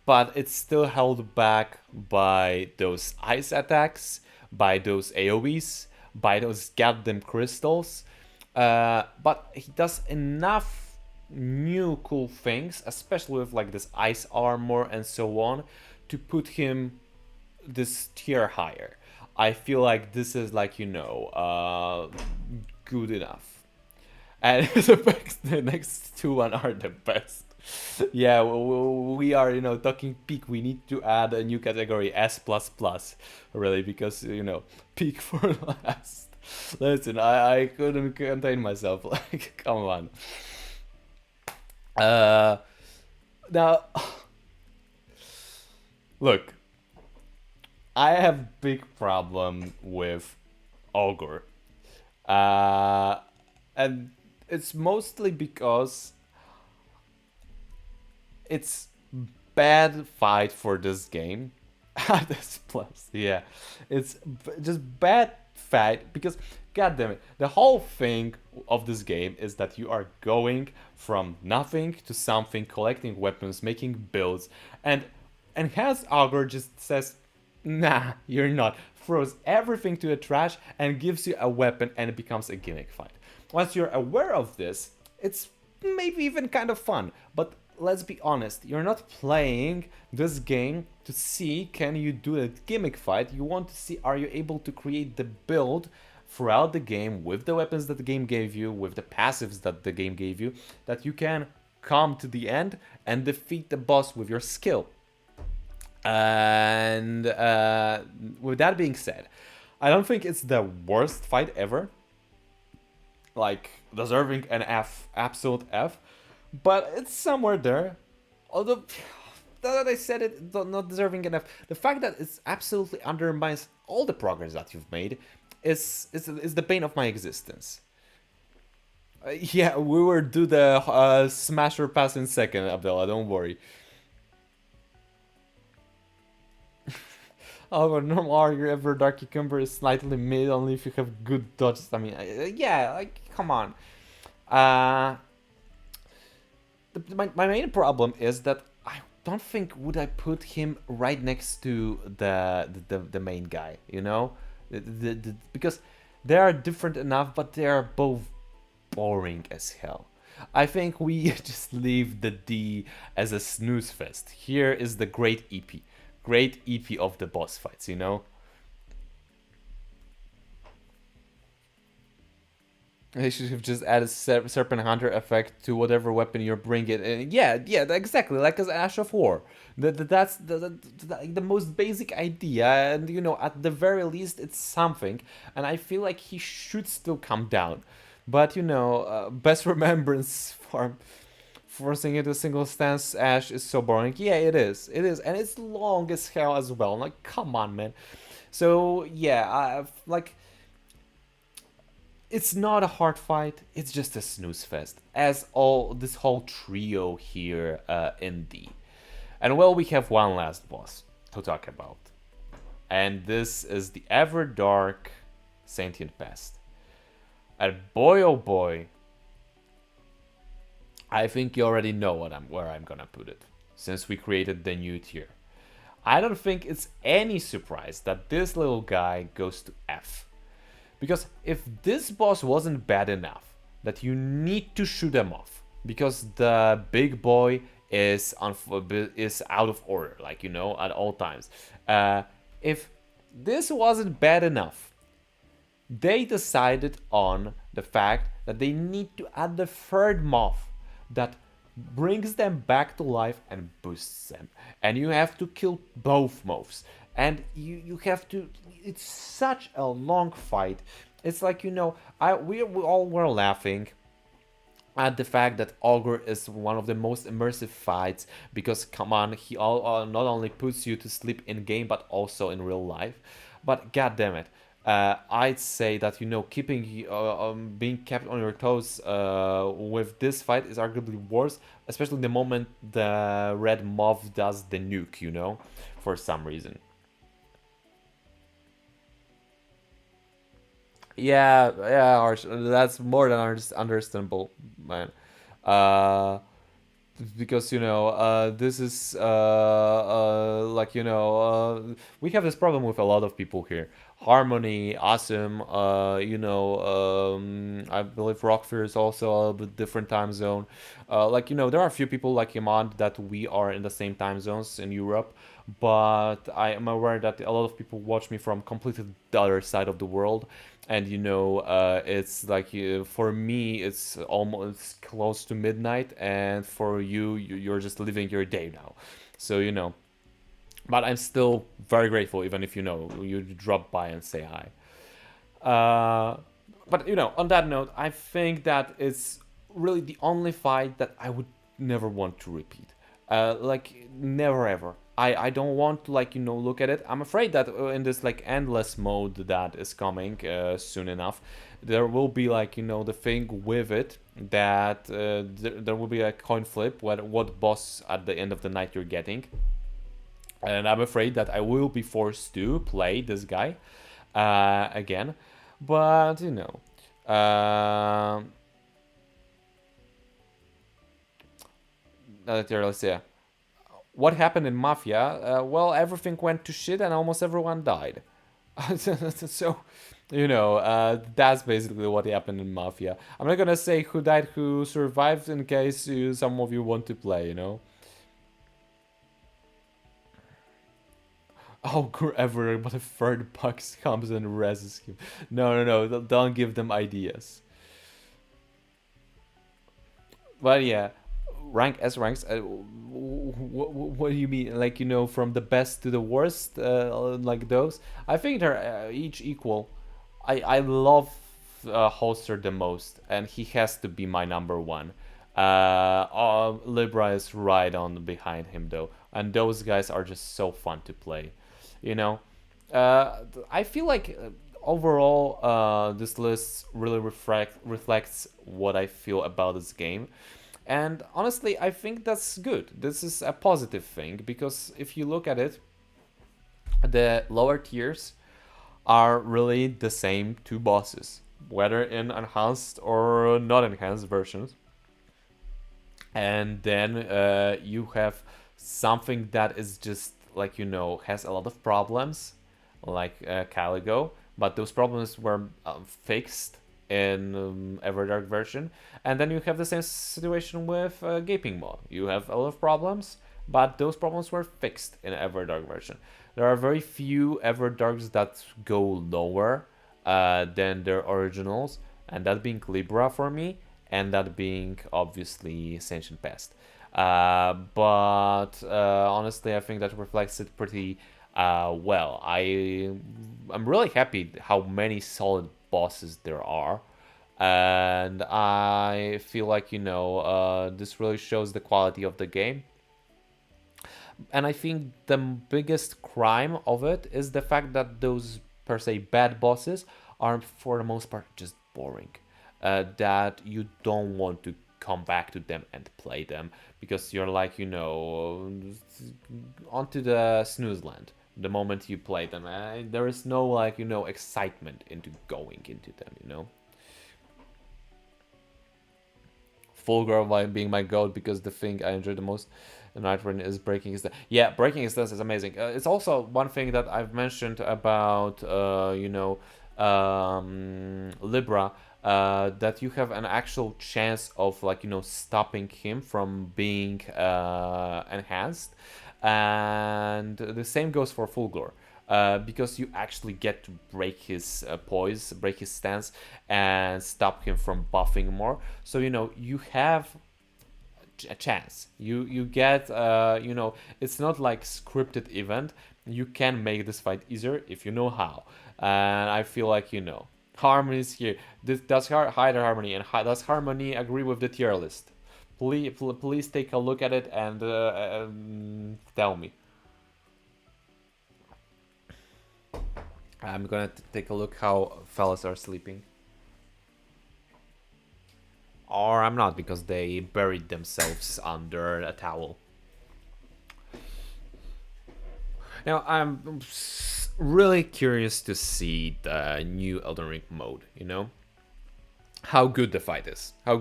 but it's still held back by those ice attacks, by those AoEs, by those goddamn crystals. But he does enough new cool things, especially with like this ice armor and so on, to put him this tier higher. I feel like this is like, you know, good enough. And the next two one are the best. Yeah, we are, you know, talking peak. We need to add a new category, S++, really, because, you know, peak for last. Listen, I couldn't contain myself. Like, come on. Now, look, I have big problem with Ogre. Uh, and it's mostly because it's bad fight for this game. This plus, yeah, it's just bad fight because, god damn it, the whole thing of this game is that you are going from nothing to something, collecting weapons, making builds, and Hans Augur just says, nah, you're not. Throws everything to the trash and gives you a weapon, and it becomes a gimmick fight. Once you're aware of this, it's maybe even kind of fun, but let's be honest, you're not playing this game to see can you do a gimmick fight. You want to see are you able to create the build throughout the game with the weapons that the game gave you, with the passives that the game gave you, that you can come to the end and defeat the boss with your skill. And with that being said, I don't think it's the worst fight ever, like deserving an F, absolute F, but it's somewhere there. Although, now that I said it, not deserving an F, the fact that it absolutely undermines all the progress that you've made is the bane of my existence. Yeah, we will do the smasher pass in second, Abdullah, don't worry. Oh, normal argue ever Dark Cucumber is slightly mid only if you have good dodges. I mean, yeah, like, come on. Uh, my main problem is that I don't think would I put him right next to the main guy, you know? Because they are different enough, but they are both boring as hell. I think we just leave the D as a snooze fest. Here is the great EP. Great EP of the boss fights, you know? They should have just added Serpent Hunter effect to whatever weapon you're bringing. And yeah, exactly, like as Ash of War. That's the most basic idea, and you know, at the very least, it's something. And I feel like he should still come down. But you know, best remembrance for forcing it to single stance Ash is so boring. Yeah, it is. It is, and it's long as hell as well. Like, come on, man. So yeah, like it's not a hard fight. It's just a snooze fest, as all this whole trio here in D. And well, we have one last boss to talk about, and this is the Everdark Sentient Pest. And boy, oh boy, I think you already know where I'm gonna put it, since we created the new tier. I don't think it's any surprise that this little guy goes to F. Because if this boss wasn't bad enough that you need to shoot him off, because the big boy is out of order, like, you know, at all times. If this wasn't bad enough, they decided on the fact that they need to add the third moth that brings them back to life and boosts them. And you have to kill both moths. And you have to... It's such a long fight. It's like, you know, we all were laughing at the fact that Ogre is one of the most immersive fights, because come on, he not only puts you to sleep in game but also in real life. But god damn it, I'd say that, you know, keeping being kept on your toes with this fight is arguably worse, especially the moment the red moth does the nuke, you know, for some reason. Yeah, that's more than understandable, man. Uh, because you know, this is like, you know, we have this problem with a lot of people here. Harmony, awesome. You know, I believe Rockfear is also a bit different time zone. Like, you know, there are a few people like Iman that we are in the same time zones in Europe, but I am aware that a lot of people watch me from completely the other side of the world. And you know, it's like, for me it's almost close to midnight, and for you, you're just living your day now. So you know, but I'm still very grateful, even if, you know, you drop by and say hi. But you know, on that note, I think that it's really the only fight that I would never want to repeat. Like never ever. I don't want to like look at it. I'm afraid that in this like endless mode that is coming soon enough, there will be like the thing with it that there will be a coin flip what boss at the end of the night you're getting, and I'm afraid that I will be forced to play this guy again, but let's see. What happened in Mafia? Well, everything went to shit and almost everyone died. So, that's basically what happened in Mafia. I'm not gonna say who died, who survived, in case some of you want to play. Oh, ever, but a third box comes and reses him. No, don't give them ideas. But yeah, rank as ranks. What do you mean? Like from the best to the worst, like those? I think they're each equal. I love Holster the most, and he has to be my number one. Libra is right on behind him though, and those guys are just so fun to play. You know, I feel like overall this list really reflects what I feel about this game. And honestly, I think that's good. This is a positive thing because if you look at it, the lower tiers are really the same two bosses, whether in enhanced or not enhanced versions. And then you have something that is just like has a lot of problems, like Caligo, but those problems were fixed in Everdark version. And then you have the same situation with Gaping Maw. You have a lot of problems, but those problems were fixed in Everdark version. There are very few Everdarks that go lower than their originals, and that being Libra for me, and that being obviously Sentient Past. But honestly, I think that reflects it pretty well. I'm really happy how many solid bosses there are, and I feel like this really shows the quality of the game. And I think the biggest crime of it is the fact that those per se bad bosses are for the most part just boring. That you don't want to come back to them and play them because you're like onto the snooze land the moment you play them. There is no like excitement into going into them. Fulgor being my goat because the thing I enjoy the most in NIGHTREIGN is breaking his stance. Yeah, breaking his stance is amazing. It's also one thing that I've mentioned about Libra, that you have an actual chance of like stopping him from being enhanced, and the same goes for Fulgor. Because you actually get to break his poise, break his stance, and stop him from buffing more. So you have a chance. You get it's not like scripted event. You can make this fight easier if you know how. And I feel like Harmony is here. Does Hyder Harmony and does Harmony agree with the tier list? Please take a look at it and tell me. I'm gonna take a look how fellas are sleeping. Or I'm not, because they buried themselves under a towel. Now, I'm really curious to see the new Elden Ring mode, How good the fight is. How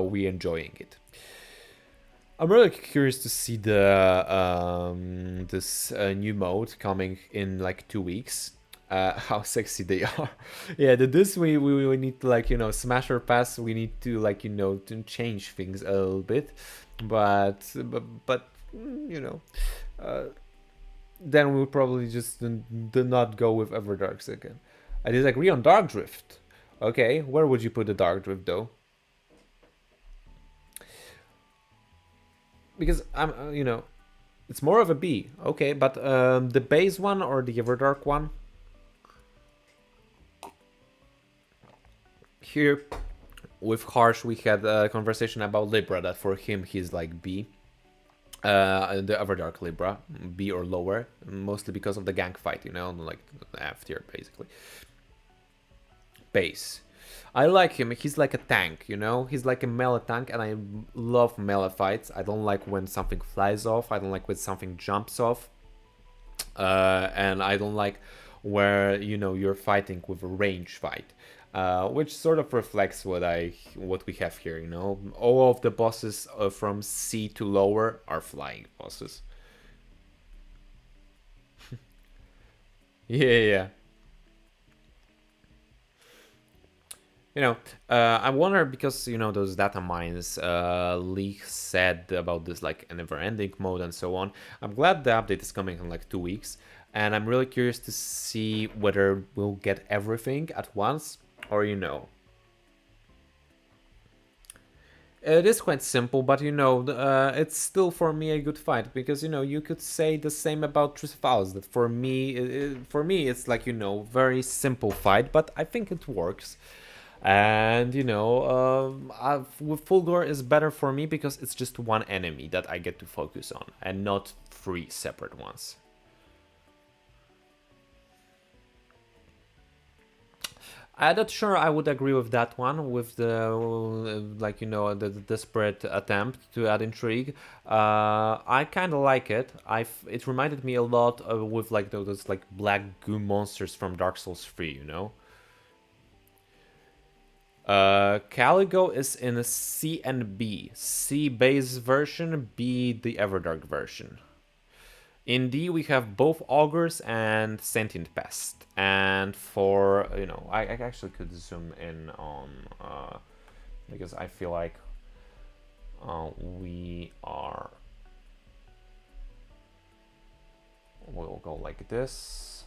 we enjoying it. I'm really curious to see the this new mode coming in like 2 weeks. How sexy they are. Yeah, this we need to like smash or pass. We need to like to change things a little bit, but then we'll probably just do not go with Everdarks again. I disagree on Dark Drift. Okay, where would you put the Dark Drift though? Because I'm it's more of a B. Okay, but the base one or the Everdark one? Here, With Harsh, we had a conversation about Libra, that for him, he's like B. The Everdark Libra, B or lower, mostly because of the gank fight, you know, like F tier, basically. Base. I like him, he's like a tank, you know? He's like a melee tank, and I love melee fights. I don't like when something flies off, I don't like when something jumps off. And I don't like where, you know, you're fighting with a range fight. Which sort of reflects what we have here, you know? All of the bosses from C to lower are flying bosses. Yeah. You know, I wonder, because, you know, those data mines Lee said about this, like, a never-ending mode and so on. I'm glad the update is coming in like 2 weeks, and I'm really curious to see whether we'll get everything at once, or, you know. It is quite simple, but, you know, it's still for me a good fight, because, you know, you could say the same about Trisfaus, that for me, it's like, you know, very simple fight, but I think it works. And, you know, with Fulgor is better for me because it's just one enemy that I get to focus on, and not 3 separate ones. I'm not sure I would agree with that one, with the, like, you know, the desperate attempt to add intrigue. I kind of like it. It reminded me a lot with, like, those like black goo monsters from Dark Souls 3, you know? Caligo is in a C and B. C base version, B the Everdark version. In D we have both Augurs and Sentient Pest. And for, you know, I actually could zoom in on, because I feel like we'll go like this.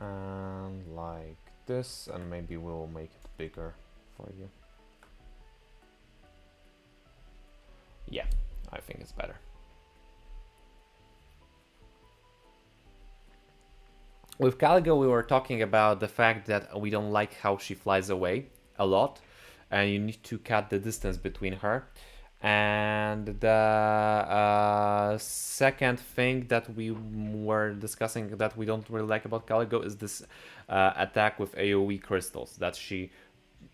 And like this, and maybe we'll make it bigger for you. Yeah, I think it's better. With Caligo, we were talking about the fact that we don't like how she flies away a lot, and you need to cut the distance between her. And the second thing that we were discussing that we don't really like about Caligo is this attack with AoE crystals, that she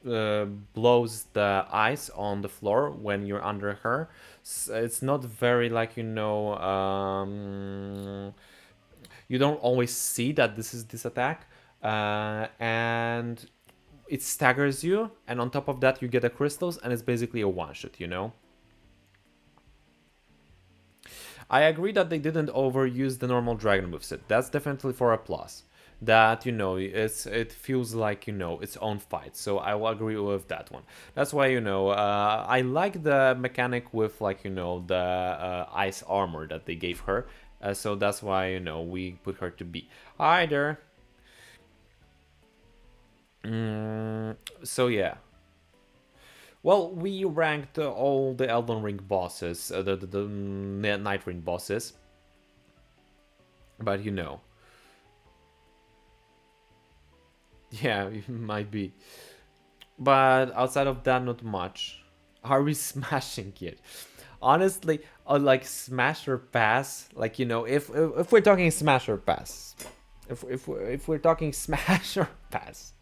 blows the ice on the floor when you're under her. So it's not very, like, you know, you don't always see that this is this attack, and it staggers you, and on top of that you get the crystals, and it's basically a one-shot, you know? I agree that they didn't overuse the normal dragon moveset. That's definitely for a plus. That, you know, it feels like, you know, its own fight. So I will agree with that one. That's why, you know, I like the mechanic with, like, you know, the ice armor that they gave her. So that's why, you know, we put her to B. Hi there. So yeah. Well, we ranked all the Elden Ring bosses, the NIGHTREIGN bosses. But, you know. Yeah, it might be. But outside of that, not much. Are we smashing it? Honestly, like, smash or pass, like, you know, if we're talking smash or pass. If we're talking smash or pass.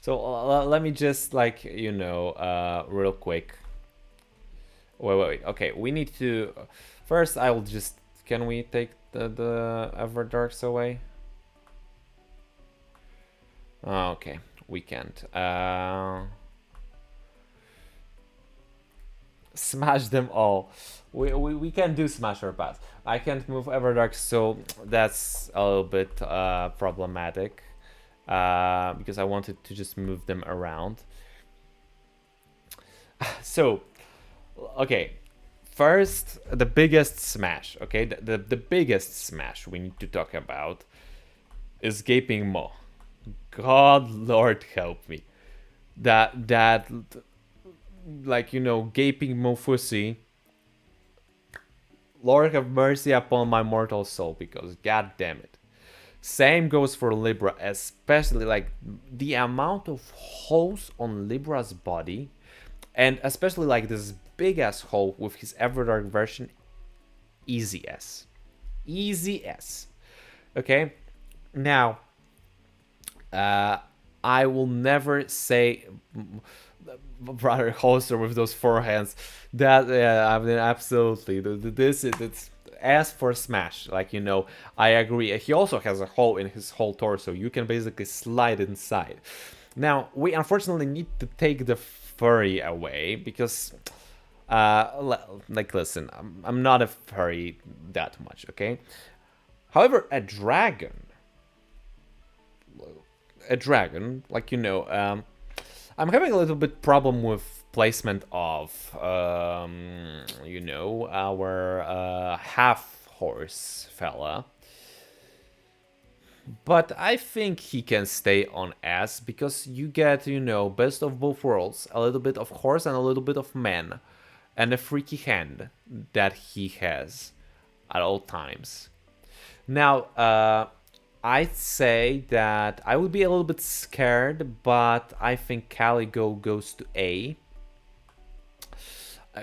So let me just, like, you know, real quick. Wait. Okay, we need to. First, I'll just. Can we take the Everdarks away? Oh, okay, we can't. Smash them all. We can do smash or pass. I can't move Everdarks, so that's a little bit problematic. Because I wanted to just move them around. So, okay. First, the biggest smash, okay? The biggest smash we need to talk about is Gaping Maw. God Lord help me. That like, you know, Gaping Mofusi. Lord have mercy upon my mortal soul, because god damn it. Same goes for Libra, especially like the amount of holes on Libra's body, and especially like this big ass hole with his Everdark version. Easy S. Easy S. Okay? Now, I will never say brother holster with those forehands. That I mean, absolutely. This is it's as for Smash. Like, you know, I agree. He also has a hole in his whole torso. You can basically slide inside. Now, we unfortunately need to take the furry away because, like, listen, I'm not a furry that much, okay? However, a dragon, like, you know, I'm having a little bit problem with placement of, you know, our half horse fella. But I think he can stay on S because you get, you know, best of both worlds, a little bit of horse and a little bit of man, and a freaky hand that he has at all times. Now, I'd say that I would be a little bit scared, but I think Caligo goes to A.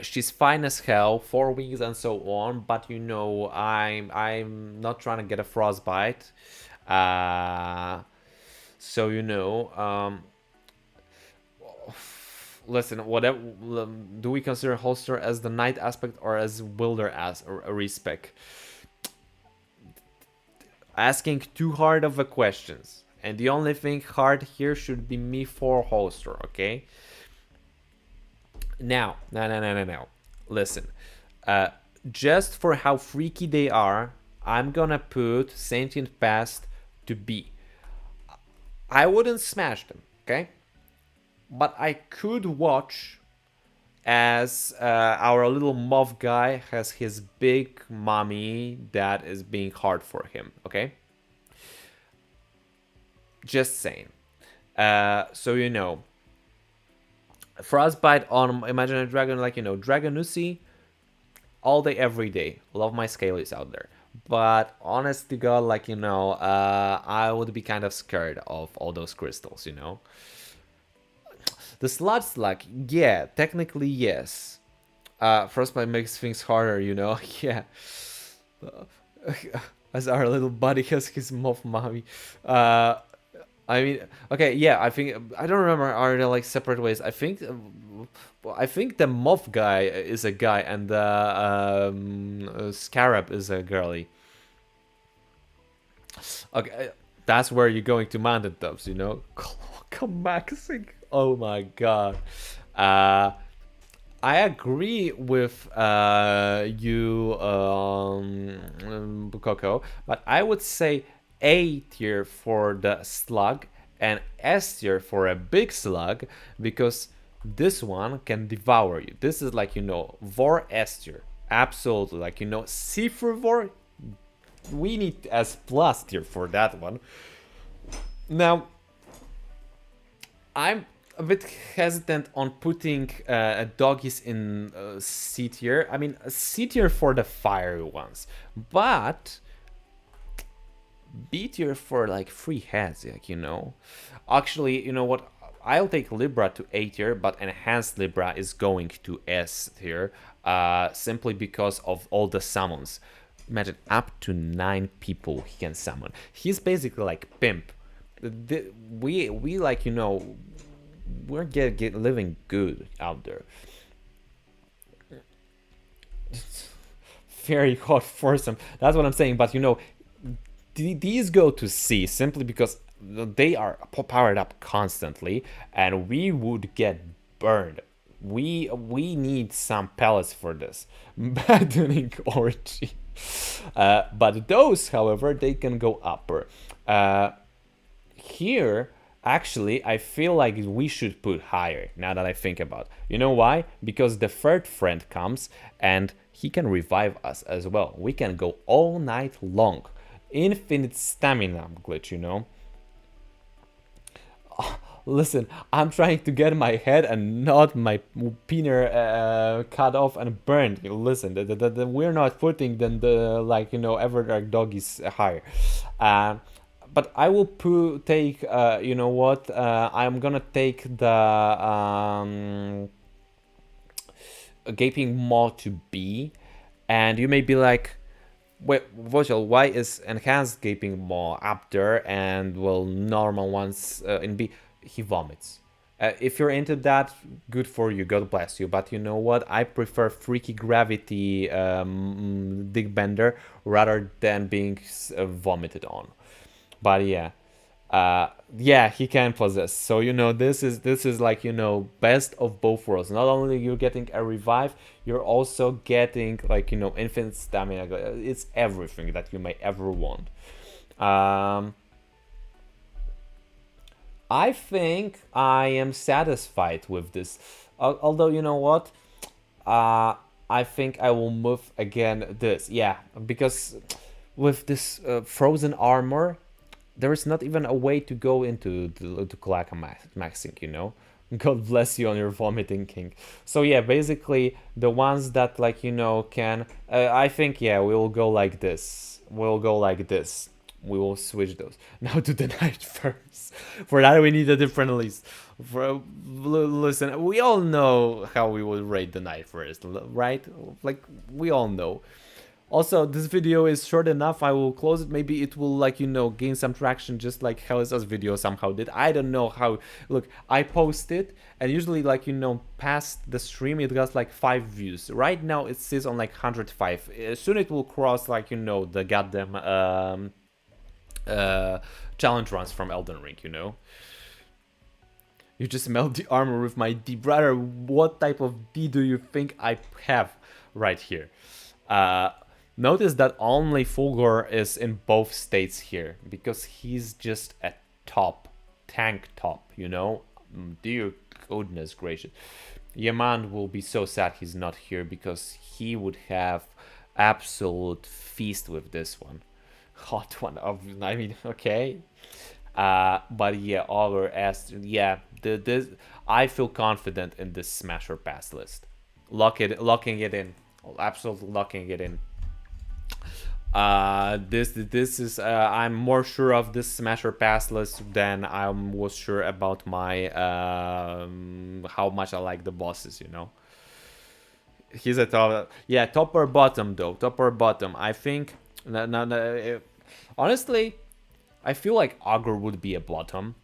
She's fine as hell, 4 wings and so on, but you know, I'm not trying to get a frostbite. So you know, listen, whatever, do we consider holster as the knight aspect or as wilder as a respec? Asking too hard of a questions, and the only thing hard here should be me for holster, okay? Now, no. Listen, just for how freaky they are, I'm gonna put Sentient Past to B. I wouldn't smash them, okay? But I could watch as our little moth guy has his big mommy that is being hard for him, okay? Just saying. So you know, frostbite on Imaginary Dragon, like, you know, Dragonusi, all day, every day. Love my Scalies out there. But honest to God, like, you know, I would be kind of scared of all those crystals, you know. The Sludge Slug, yeah, technically yes. Frostbite makes things harder, you know, yeah. As our little buddy has his moth mommy. I mean, okay, yeah, I think, I don't remember, are there like separate ways? I think the moth guy is a guy and the scarab is a girly. Okay, that's where you're going to mountain tops, you know? Come back, oh my god. I agree with you, Coco, but I would say A tier for the slug and S tier for a big slug, because this one can devour you. This is like, you know, Vor S tier. Absolutely, like, you know, C for Vor, we need S plus tier for that one. Now, I'm a bit hesitant on putting doggies in C tier. I mean, C tier for the fiery ones, but B tier for like free heads, like, you know. Actually, you know what? I'll take Libra to A tier, but Enhanced Libra is going to S tier, simply because of all the summons. Imagine up to 9 people he can summon. He's basically like Pimp. We like, you know, we're living good out there. Very hot foursome. That's what I'm saying. But you know, these go to C simply because they are powered up constantly, and we would get burned. We need some pellets for this. Maddening orgy. But those, however, they can go upper. Here, actually, I feel like we should put higher, now that I think about it. You know why? Because the third friend comes and he can revive us as well. We can go all night long. Infinite stamina glitch, you know? Listen, I'm trying to get my head and not my pinner cut off and burned. Listen, we're not putting the like, you know, Everdark doggies higher. but I will take, you know what, I'm gonna take the gaping maw to B, and you may be like, wait, Virtual, why is enhanced gaping maw up there and, well, normal ones in B? He vomits. If you're into that, good for you, God bless you. But you know what? I prefer freaky gravity dig bender rather than being vomited on. But yeah, yeah, he can possess. So you know, this is like, you know, best of both worlds. Not only you're getting a revive, you're also getting, like, you know, infinite stamina. It's everything that you may ever want. I think I am satisfied with this. Although, you know what? I think I will move again this. Yeah, because with this frozen armor, there is not even a way to go into the Kalaka maxing, you know? God bless you on your vomiting king. So yeah, basically the ones that, like, you know, can... I think, yeah, we will go like this. We'll go like this. We will switch those. Now to the night first. For that we need a different list. Listen, we all know how we will rate the night first, right? Like, we all know. Also, this video is short enough. I will close it. Maybe it will, like, you know, gain some traction, just like Helisa's video somehow did. I don't know how. Look, I post it, and usually, like, you know, past the stream, it got like 5 views. Right now, it sits on like 105. Soon it will cross, like, you know, the goddamn challenge runs from Elden Ring, you know. You just melt the armor with my D. Brother, what type of D do you think I have right here? Notice that only Fulgor is in both states here, because he's just a top, tank top, you know? Dear goodness gracious. Yaman will be so sad he's not here, because he would have absolute feast with this one. Hot one, I mean, okay. But yeah, Augur asked, yeah, this, I feel confident in this Smash or Pass list. Locking it in. Absolutely locking it in. This is I'm more sure of this Smash or Pass list than I was sure about my how much I like the bosses, you know. He's a top, yeah, top or bottom though, top or bottom. I think honestly, I feel like Augur would be a bottom.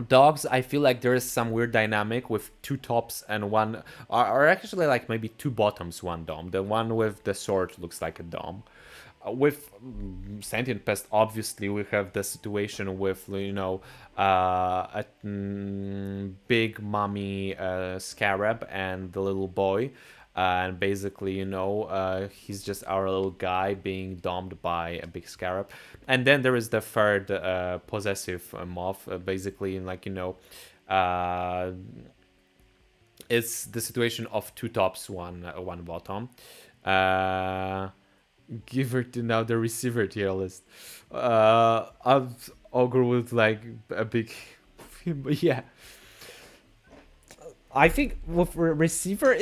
Dogs, I feel like there is some weird dynamic with 2 tops and one, or actually like maybe 2 bottoms, 1 dom. The one with the sword looks like a dom. With Sentient Pest, obviously, we have the situation with, you know, a big mommy scarab and the little boy. And basically, you know, he's just our little guy being domed by a big scarab. And then there is the third possessive moth, basically, like, you know, it's the situation of 2 tops, one bottom. Give her to now the receiver tier list. Augur with like a big, yeah. I think with receiver,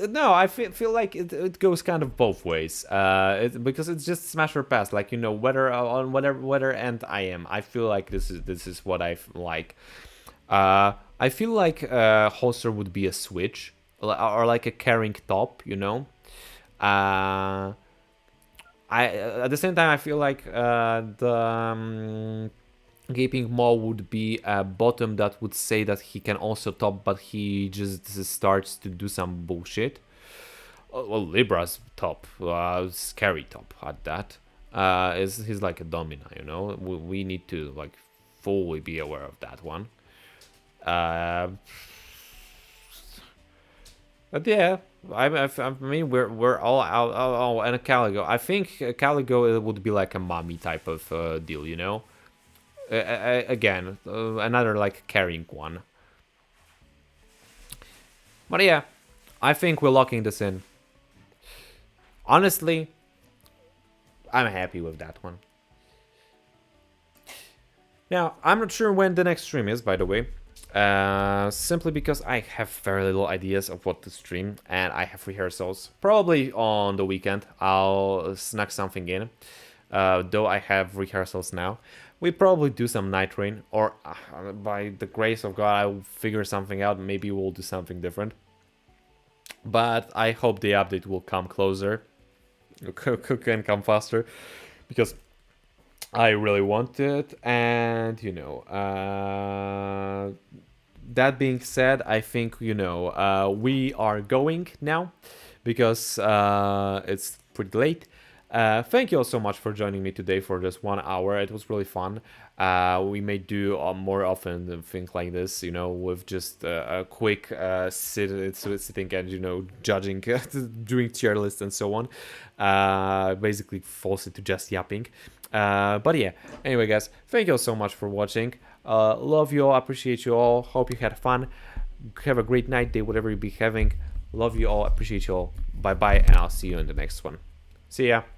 no, I feel like it goes kind of both ways. Because it's just smash or pass. Like, you know, whether on whatever end I am, I feel like this is what I like. I feel like holster would be a switch or like a carrying top, you know. At the same time, I feel like the Gaping Maw would be a bottom that would say that he can also top, but he just starts to do some bullshit. Well, Libra's top, scary top at that. He's like a Domina, you know. We need to like fully be aware of that one. But yeah, I mean we're all out. Oh, and a Caligo. I think Caligo would be like a mommy type of deal, you know. Again, another like carrying one. But yeah, I think we're locking this in. Honestly, I'm happy with that one. Now, I'm not sure when the next stream is, by the way. Simply because I have very little ideas of what to stream, and I have rehearsals. Probably on the weekend, I'll snack something in. though I have rehearsals now. We probably do some Night Rain, or by the grace of God, I'll figure something out. Maybe we'll do something different. But I hope the update will come closer, can come faster, because I really want it. And you know, that being said, I think we are going now, because it's pretty late. Thank you all so much for joining me today for this 1 hour. It was really fun. We may do more often things like this, with just a quick sitting and, judging, doing tier lists and so on. Basically falls into just yapping. But yeah, anyway guys, thank you all so much for watching. Love you all, appreciate you all, hope you had fun. Have a great night, day, whatever you be having. Love you all, appreciate you all. Bye bye, and I'll see you in the next one. See ya.